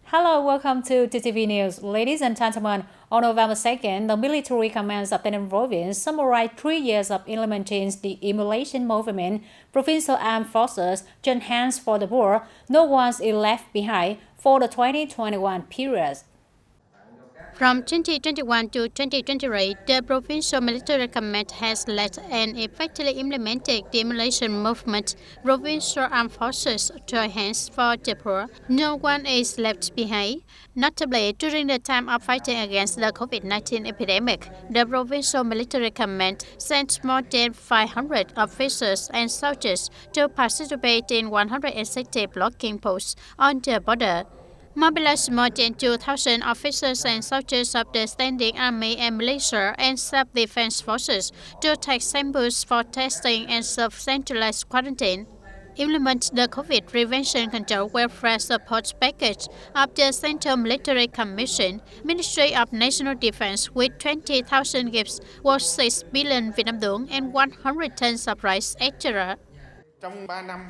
Hello, welcome to TTV News. Ladies and gentlemen, on November 2nd, the military commands of TayNinhTV province summarized 3 years of implementing the emulation movement, provincial armed forces, joint hands for the war, no one is left behind for the 2021 period. From 2021 to 2023, the Provincial Military Command has led and effectively implemented the emulation movement, Provincial Armed Forces, joint hands for the poor. No one is left behind. Notably, during the time of fighting against the COVID-19 epidemic, the Provincial Military Command sent more than 500 officers and soldiers to participate in 160 blocking posts on the border. Mobilized more than 2,000 officers and soldiers of the standing army and militia and self-defense forces to take samples for testing and self-centralized quarantine. Implement the COVID Prevention Control Welfare Support Package of the Central Military Commission, Ministry of National Defense with 20,000 gifts worth 6 billion Vietnam dong and 100 tons of rice, etc.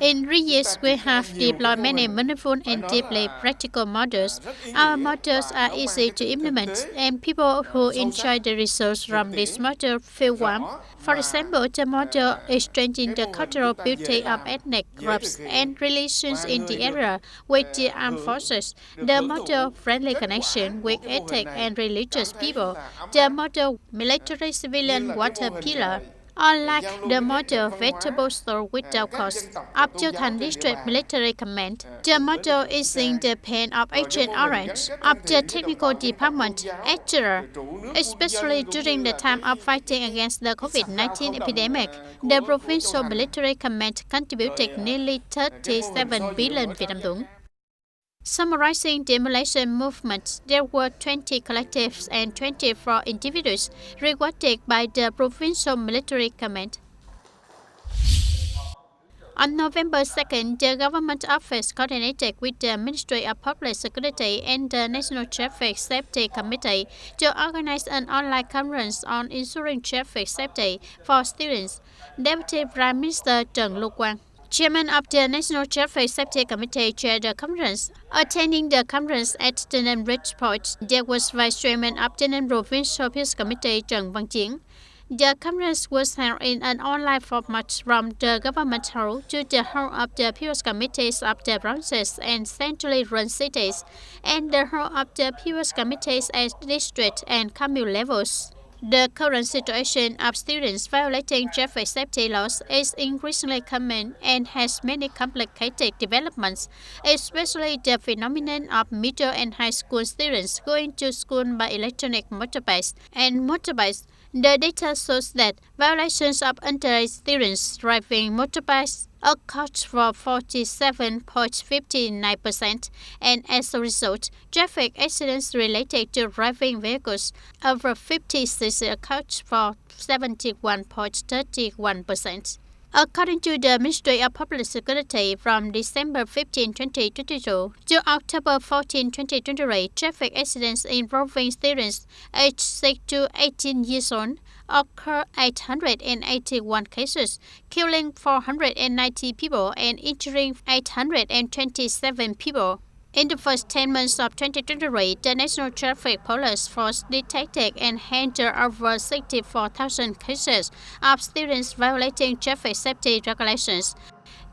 In recent years, we have deployed many meaningful and deeply practical models. Our models are easy to implement, and people who enjoy the results from this model feel warm. For example, the model is strengthening the cultural beauty of ethnic groups and relations in the area with the armed forces. The model friendly connection with ethnic and religious people. The model military civilian water pillar. Unlike the model vegetable store without cost of Chiu-Thành District Military Command, the model is in the pen of Agent Orange of the Technical Department, etc. Especially during the time of fighting against the COVID-19 epidemic, the Provincial Military Command contributed nearly 37 billion Vietnam dong. Summarizing the emulation movement, there were 20 collectives and 24 individuals rewarded by the Provincial Military Command. On November 2nd, the government office coordinated with the Ministry of Public Security and the National Traffic Safety Committee to organize an online conference on ensuring traffic safety for students. Deputy Prime Minister Trần Lưu Quang, Chairman of the National Traffic Safety Committee, chaired the conference. Attending the conference at TayNinhTV Bridge Point, there was Vice Chairman of TayNinhTV Provincial Peace Committee Trần Văn Chiến. The conference was held in an online format from the government hall to the hall of the Peace Committees of the provinces and centrally run cities, and the hall of the Peace Committees at district and commune levels. The current situation of students violating traffic safety laws is increasingly common and has many complicated developments, especially the phenomenon of middle and high school students going to school by electronic motorbikes and motorbikes. The data shows that violations of underage students driving motorbikes account for 47.59%, and as a result, traffic accidents related to driving vehicles over 56 account for 71.31%. According to the Ministry of Public Security, from December 15, 2022 to October 14, 2023, traffic accidents involving students aged 6 to 18 years old occurred 881 cases, killing 490 people and injuring 827 people. In the first 10 months of 2023, the National Traffic Police Force detected and handled over 64,000 cases of students violating traffic safety regulations.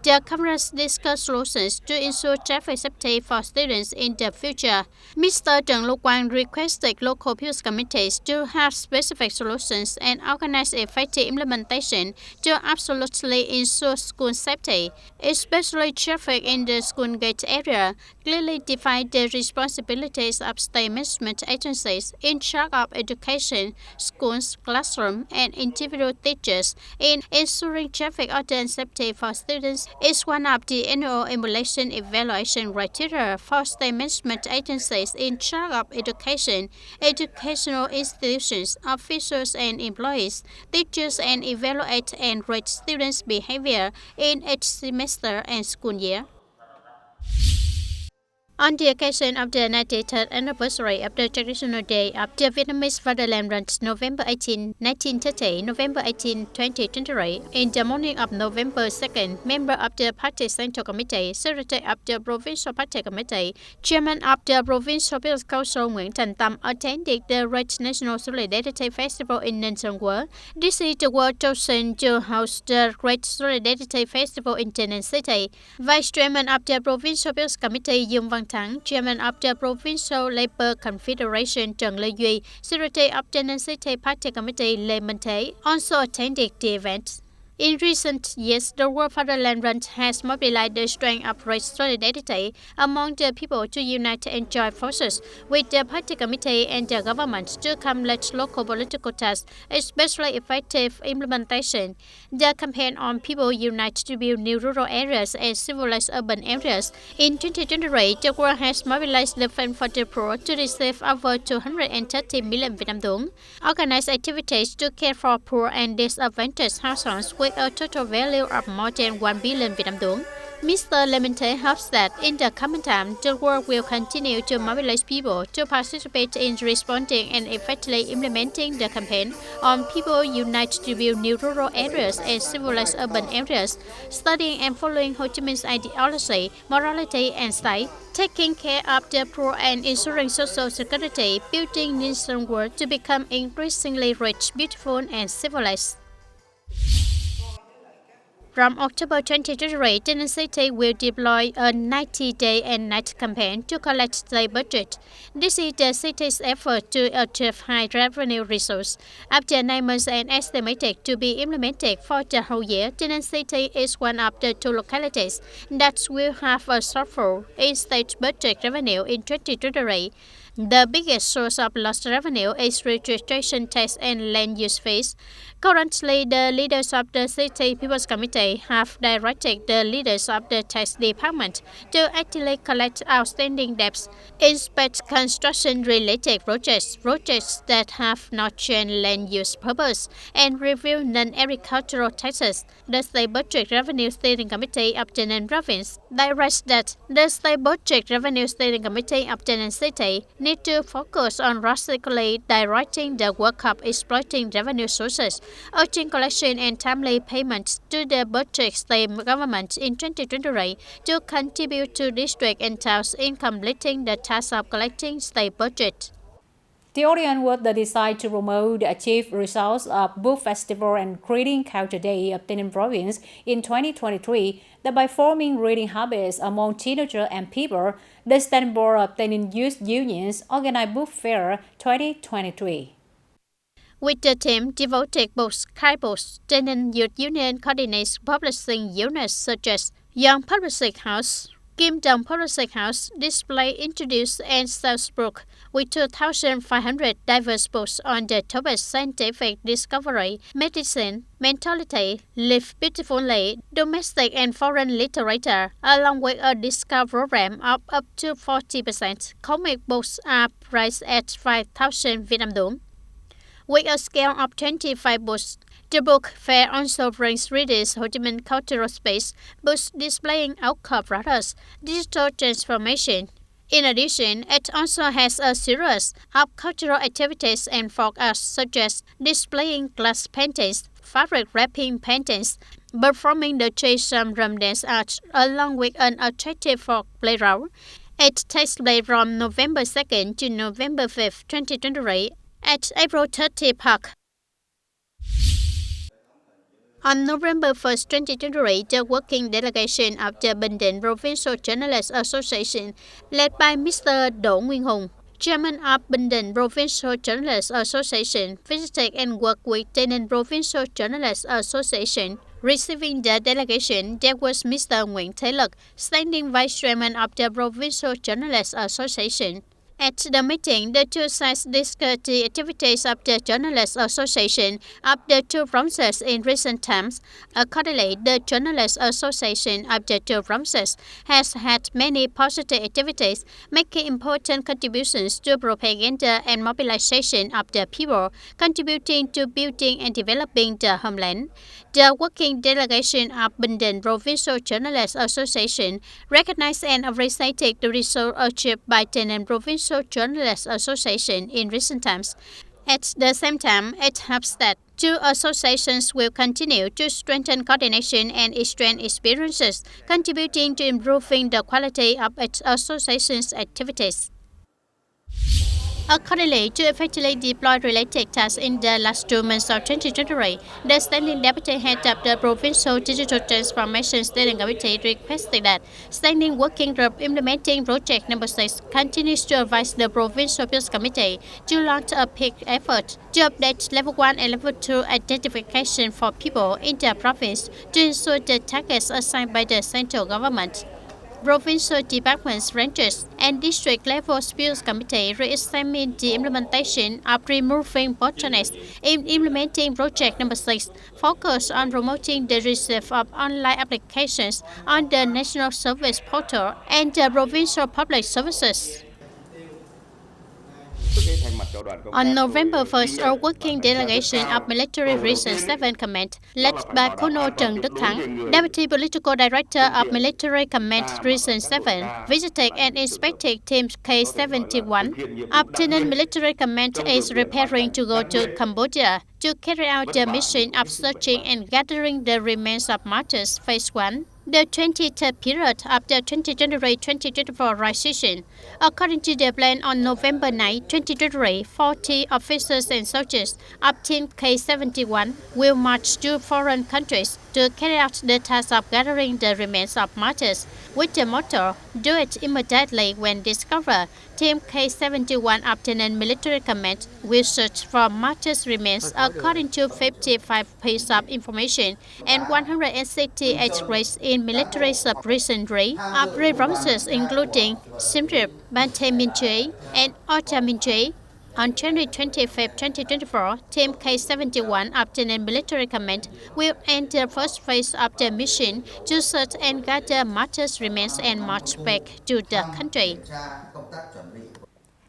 The conference discussed solutions to ensure traffic safety for students in the future. Mr. Trần Lưu Quang requested local peace committees to have specific solutions and organize effective implementation to absolutely ensure school safety, especially traffic in the school gate area. Clearly define the responsibilities of state management agencies in charge of education, schools, classroom, and individual teachers in ensuring traffic order and safety for students is one of the annual emulation evaluation criteria for state management agencies in charge of education, educational institutions, officials and employees, teachers, and evaluate and rate students' behavior in each semester and school year. On the occasion of the 93rd anniversary of the traditional day of the Vietnamese fatherland runs November 18, 1930, November 18, 2023, in the morning of November 2nd, member of the Party Central Committee, Secretary of the Provincial Party Committee, Chairman of the Provincial People's Council Nguyễn Thành Tâm attended the Great National Solidarity Festival in Ninh Sơn Quốc. This is the word chosen to host the Great Solidarity Festival in TayNinhTV City. Vice Chairman of the Provincial People's Committee Dương Văn Thắng, Chairman of the Provincial Labour Confederation Trần Lê Duy, Secretary of the TayNinhTV Party Committee Lê Minh Thế also attended the event. In recent years, the World Fatherland Run has mobilized the strength of great solidarity among the people to unite and join forces with the party committee and the government to accomplish local political tasks, especially effective implementation. The campaign on People Unite to build new rural areas and civilized urban areas. In 2023, the world has mobilized the fund for the poor to receive over 230 million Vietnam dong, organize activities to care for poor and disadvantaged households with a total value of more than 1 billion Vietnam dong. Mr. Lê Minh Thế hopes that in the coming time, the world will continue to mobilize people to participate in responding and effectively implementing the campaign on People Unite to build new rural areas and civilized urban areas, studying and following Ho Chi Minh's ideology, morality and style, taking care of the poor and ensuring social security, building Ninh Sơn world to become increasingly rich, beautiful and civilized. From October 2023, TayNinhTV will deploy a 90-day and night campaign to collect state budget. This is the city's effort to achieve high revenue resource. After 9 months and estimated to be implemented for the whole year, TayNinhTV is one of the 2 localities that will have a shortfall in state budget revenue in 2023. The biggest source of lost revenue is registration tax and land use fees. Currently, the leaders of the City People's Committee have directed the leaders of the tax department to actively collect outstanding debts, inspect construction-related projects that have not changed land use purpose, and review non-agricultural taxes. The State Budget Revenue Steering Committee of TayNinhTV Province directs that the State Budget Revenue Steering Committee of TayNinhTV City need to focus on drastically directing the work of exploiting revenue sources, urging collection and timely payments to the budget state government in 2023 to contribute to district and towns in completing the task of collecting state budget. The audience was the decide to promote the achieved results of Book Festival and Reading Culture Day of TayNinhTV Province in 2023 that by forming reading habits among teenagers and people, the Standing Board of TayNinhTV Youth Unions organized Book Fair 2023. With the theme Devoted Books, Kind Books, TayNinhTV Youth Union coordinates publishing units such as Young Publishing House, Kim Dong Publishing House display introduced and sells books with 2,500 diverse books on the topics scientific discovery, medicine, mentality, live beautifully, domestic and foreign literature, along with a discount program of up to 40%. Comic books are priced at 5,000 Vietnam dong. With a scale of 25 books, the book fair also brings readers Ho Chi Minh cultural space, books displaying outcome products, digital transformation. In addition, it also has a series of cultural activities and folk arts such as displaying glass paintings, fabric wrapping paintings, performing the Chase Sam drum dance art along with an attractive folk playground. It takes place from November 2nd to November 5th, 2023 at April 30 Park. On November 1st, 2023, the working delegation of the Bình Định Provincial Journalists Association, led by Mr. Đỗ Nguyên Hùng, Chairman of Bình Định Provincial Journalists Association, visited and worked with TayNinhTV Provincial Journalists Association. Receiving the delegation, there was Mr. Nguyễn Thế Lực, Standing Vice Chairman of the Provincial Journalists Association. At the meeting, the two sides discussed the activities of the Journalists Association of the two provinces in recent times. Accordingly, the Journalists Association of the two provinces has had many positive activities, making important contributions to propaganda and mobilization of the people, contributing to building and developing the homeland. The working delegation of Bình Provincial Journalists Association recognized and appreciated the result achieved by TayNinhTV Provincial Journalists Association in recent times. At the same time, it hopes that two associations will continue to strengthen coordination and exchange experiences, contributing to improving the quality of its association's activities. Accordingly, to effectively deploy related tasks in the last 2 months of 2023, the Standing Deputy Head of the Provincial Digital Transformation Steering Committee requested that Standing Working Group implementing Project Number 6 continues to advise the Provincial Peace Committee to launch a peak effort to update Level 1 and Level 2 identification for people in the province to ensure the targets assigned by the central government. Provincial departments, ranges, and district-level Peace Committee re-examine the implementation of removing bottlenecks in implementing Project Number 6, focus on promoting the receipt of online applications on the National Service Portal and the Provincial Public Services. On November 1st, a working delegation of Military Region 7 Command, led by Colonel Trần Đức Thắng, Deputy Political Director of Military Command Region 7, visited and inspected Team K-71. Afternoon, Military Command is preparing to go to Cambodia to carry out the mission of searching and gathering the remains of martyrs, Phase 1. The 23rd period of the 2023-2024 rice season. According to the plan, on November 9, 2023, 40 officers and soldiers of Team K-71 will march to foreign countries to carry out the task of gathering the remains of martyrs with the motto, "Do it immediately when discovered." Team K-71 of TayNinhTV Military Command will search for martyrs' remains according to 55 pieces of information and 168 rates in military sub-region 3 of 3 provinces including Siem Reap, Ban Thay Minh Chue, and Ocha Minh Chue. On January 25, 2024, Team K-71 of TayNinhTV Military Command will end the first phase of the mission to search and gather martyrs' remains and march back to the country.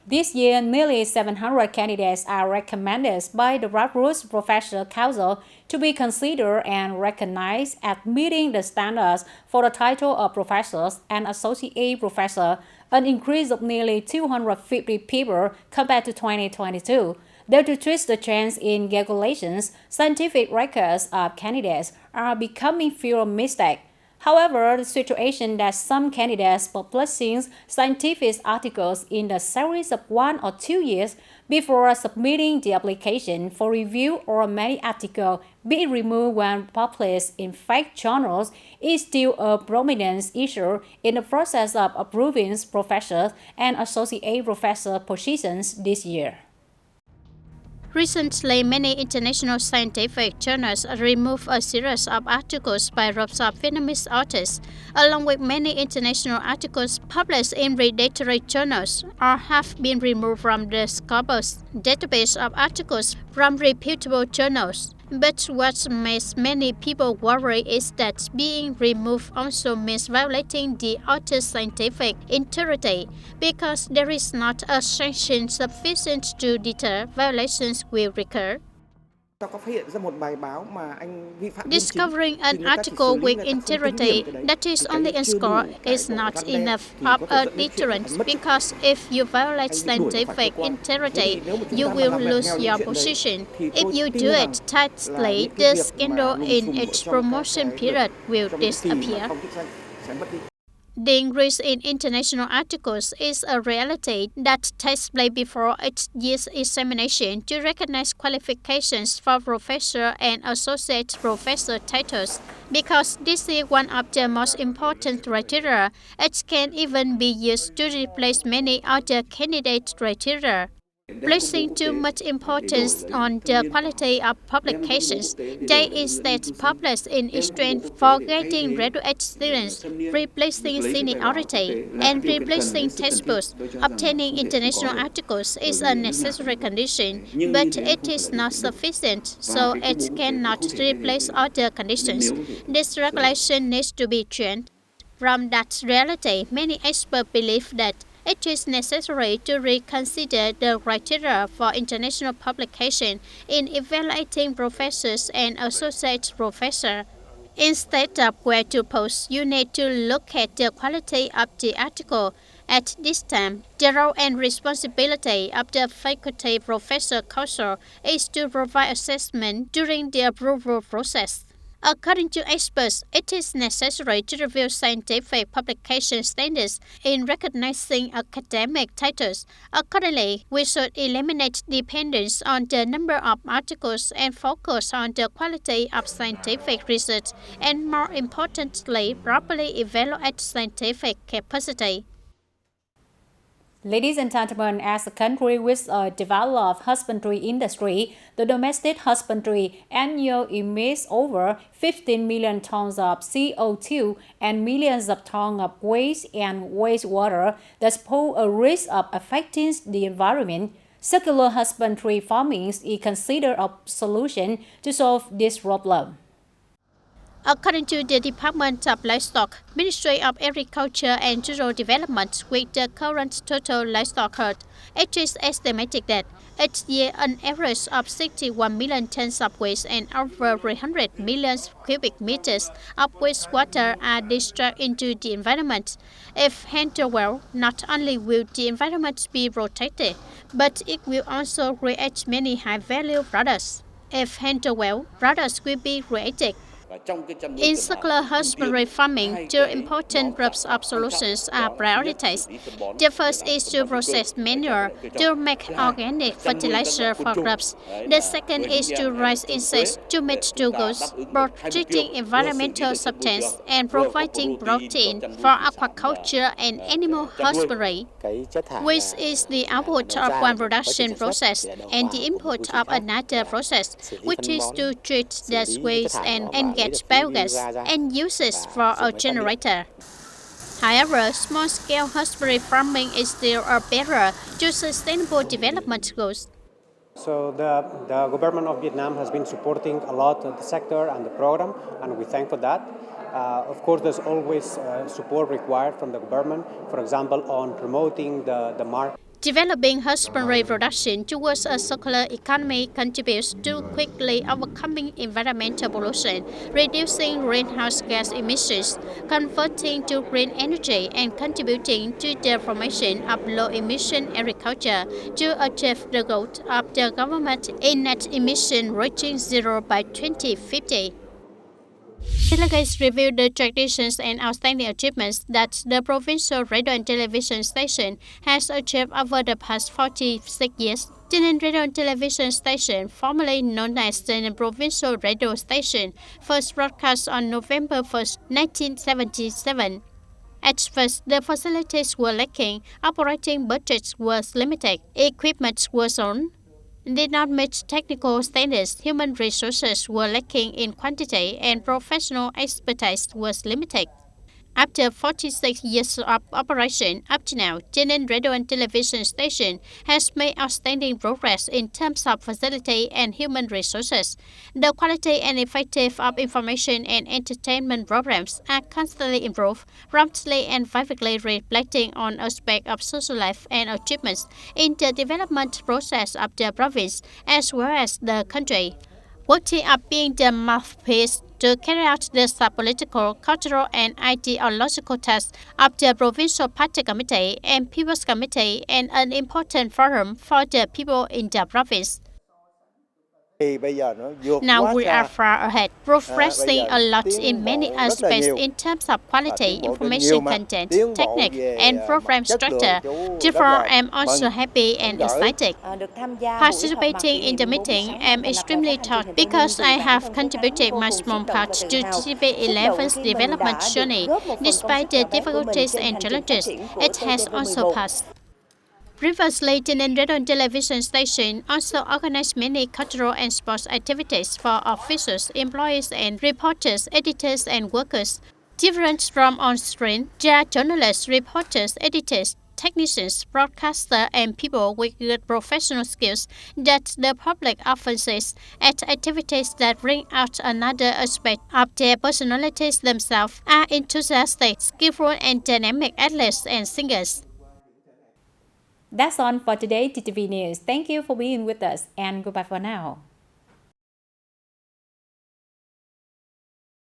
This year, nearly 700 candidates are recommended by the Grassroots Professor Council to be considered and recognized at meeting the standards for the title of professors and associate professor, an increase of nearly 250 people compared to 2022. Though to twist the trends in regulations, scientific records of candidates are becoming fewer mistakes. However, the situation that some candidates publishing scientific articles in the series of 1 or 2 years before submitting the application for review or many articles being removed when published in fake journals is still a prominent issue in the process of approving professors and associate professor positions this year. Recently, many international scientific journals removed a series of articles by groups of Vietnamese authors, along with many international articles published in predatory journals, or have been removed from the Scopus database of articles from reputable journals. But what makes many people worry is that being removed also means violating the author's scientific integrity, because there is not a sanction sufficient to deter violations will recur. Discovering an article with integrity that is only in score is not enough of a deterrent, because if you violate scientific integrity, you will lose your position. If you do it tightly, the scandal in its promotion period will disappear. The increase in international articles is a reality that takes place before each year's examination to recognize qualifications for professor and associate professor titles. Because this is one of the most important criteria, it can even be used to replace many other candidate criteria. Placing too much importance on the quality of publications, they instead publish in strength, forgetting graduate students, replacing seniority, and replacing textbooks. Obtaining international articles is a necessary condition, but it is not sufficient, so it cannot replace other conditions. This regulation needs to be changed. From that reality, many experts believe that it is necessary to reconsider the criteria for international publication in evaluating professors and associate professors. Instead of where to post, you need to look at the quality of the article. At this time, the role and responsibility of the faculty professor council is to provide assessment during the approval process. According to experts, it is necessary to review scientific publication standards in recognizing academic titles. Accordingly, we should eliminate dependence on the number of articles and focus on the quality of scientific research and, more importantly, properly evaluate scientific capacity. Ladies and gentlemen, as a country with a developed husbandry industry, the domestic husbandry annual emits over 15 million tons of CO2 and millions of tons of waste and wastewater that pose a risk of affecting the environment. Circular husbandry farming is considered a solution to solve this problem. According to the Department of Livestock, Ministry of Agriculture and Rural Development, with the current total livestock herd, it is estimated that each year an average of 61 million tons of waste and over 300 million cubic meters of wastewater are discharged into the environment. If handled well, not only will the environment be protected, but it will also create many high-value products. If handled well, products will be created. In circular husbandry farming, two important groups of solutions are prioritized. The first is to process manure to make organic fertilizer for crops. The second is to raise insects to meet two goals, protecting environmental substance and providing protein for aquaculture and animal husbandry. Waste is the output of one production process and the input of another process, which is to treat that waste and get biogas and use it for a generator. However, small-scale husbandry farming is still a barrier to sustainable development goals. So the government of Vietnam has been supporting a lot of the sector and the program, and we thank for that. Of course, there's always support required from the government, for example, on promoting the market. Developing husbandry production towards a circular economy contributes to quickly overcoming environmental pollution, reducing greenhouse gas emissions, converting to green energy, and contributing to the formation of low-emission agriculture to achieve the goal of the government in net emission reaching zero by 2050. Delegates reviewed the traditions and outstanding achievements that the provincial radio and television station has achieved over the past 46 years. TayNinhTV Radio and Television Station, formerly known as TayNinhTV Provincial Radio Station, first broadcast on November 1, 1977. At first, the facilities were lacking, operating budgets was limited, equipment was owned, did not meet technical standards, human resources were lacking in quantity, and professional expertise was limited. After 46 years of operation, up to now, TayNinhTV Radio and Television Station has made outstanding progress in terms of facility and human resources. The quality and effectiveness of information and entertainment programs are constantly improved, promptly and vividly reflecting on aspects of social life and achievements in the development process of the province as well as the country. Worthy of being the mouthpiece to carry out the sub-political, cultural, and ideological tasks of the Provincial Party Committee and People's Committee and an important forum for the people in the province. Now we are far ahead, progressing a lot in many aspects in terms of quality, information content, technique, and program structure. Therefore, I'm also happy and excited. Participating in the meeting, I'm extremely touched because I have contributed my small part to TTV11's development journey. Despite the difficulties and challenges, it has also passed. Previously, TayNin Radio and television station also organized many cultural and sports activities for officials, employees, and reporters, editors, and workers. Different from on-screen, there are journalists, reporters, editors, technicians, broadcasters, and people with good professional skills that the public often sees at activities that bring out another aspect of their personalities themselves, are enthusiastic, skillful, and dynamic athletes and singers. That's all for today, TTV News. Thank you for being with us and goodbye for now.